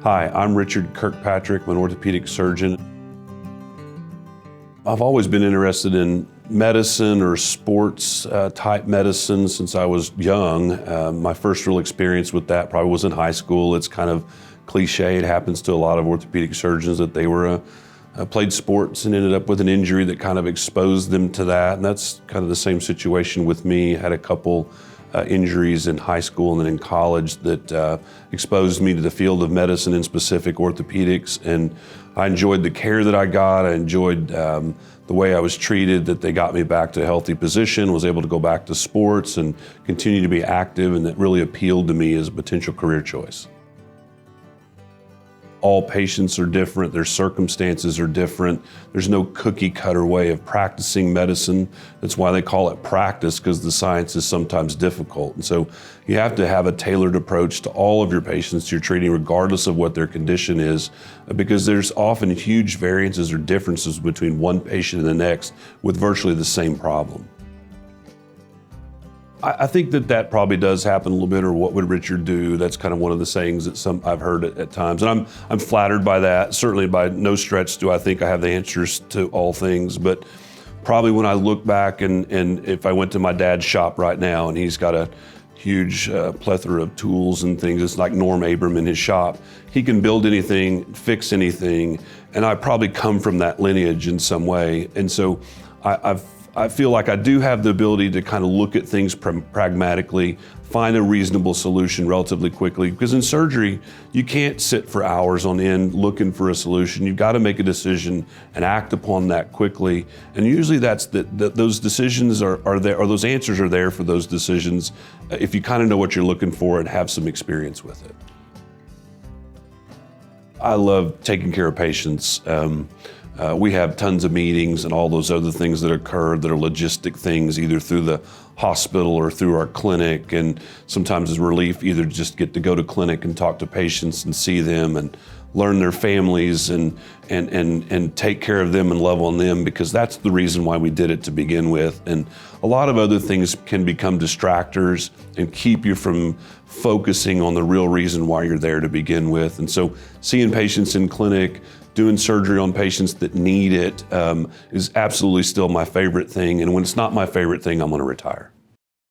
Hi, I'm Richard Kirkpatrick. I'm an orthopedic surgeon. I've always been interested in medicine or sports type medicine since I was young. My first real experience with that probably was in high school. It's kind of cliche. It happens to a lot of orthopedic surgeons that they were played sports and ended up with an injury that kind of exposed them to that. And that's kind of the same situation with me. Had a couple injuries in high school and then in college that exposed me to the field of medicine, in specific orthopedics. And I enjoyed the care that I got. I enjoyed the way I was treated, that they got me back to a healthy position, was able to go back to sports and continue to be active, and that really appealed to me as a potential career choice. All patients are different, their circumstances are different. There's no cookie cutter way of practicing medicine. That's why they call it practice, because the science is sometimes difficult. And so you have to have a tailored approach to all of your patients you're treating, regardless of what their condition is, because there's often huge variances or differences between one patient and the next with virtually the same problem. I think that probably does happen a little bit, or what would Richard do? That's kind of one of the sayings that I've heard at times. And I'm flattered by that. Certainly by no stretch do I think I have the answers to all things, but probably when I look back and if I went to my dad's shop right now and he's got a huge plethora of tools and things, it's like Norm Abram in his shop. He can build anything, fix anything, and I probably come from that lineage in some way. And so I feel like I do have the ability to kind of look at things pragmatically, find a reasonable solution relatively quickly, because in surgery, you can't sit for hours on end looking for a solution. You've got to make a decision and act upon that quickly. And usually those decisions are there, or those answers are there for those decisions, if you kind of know what you're looking for and have some experience with it. I love taking care of patients. We have tons of meetings and all those other things that occur that are logistic things, either through the hospital or through our clinic. And sometimes as relief, either just get to go to clinic and talk to patients and see them and learn their families and take care of them and love on them, because that's the reason why we did it to begin with. And a lot of other things can become distractors and keep you from focusing on the real reason why you're there to begin with. And so seeing patients in clinic, doing surgery on patients that need it is absolutely still my favorite thing. And when it's not my favorite thing, I'm going to retire.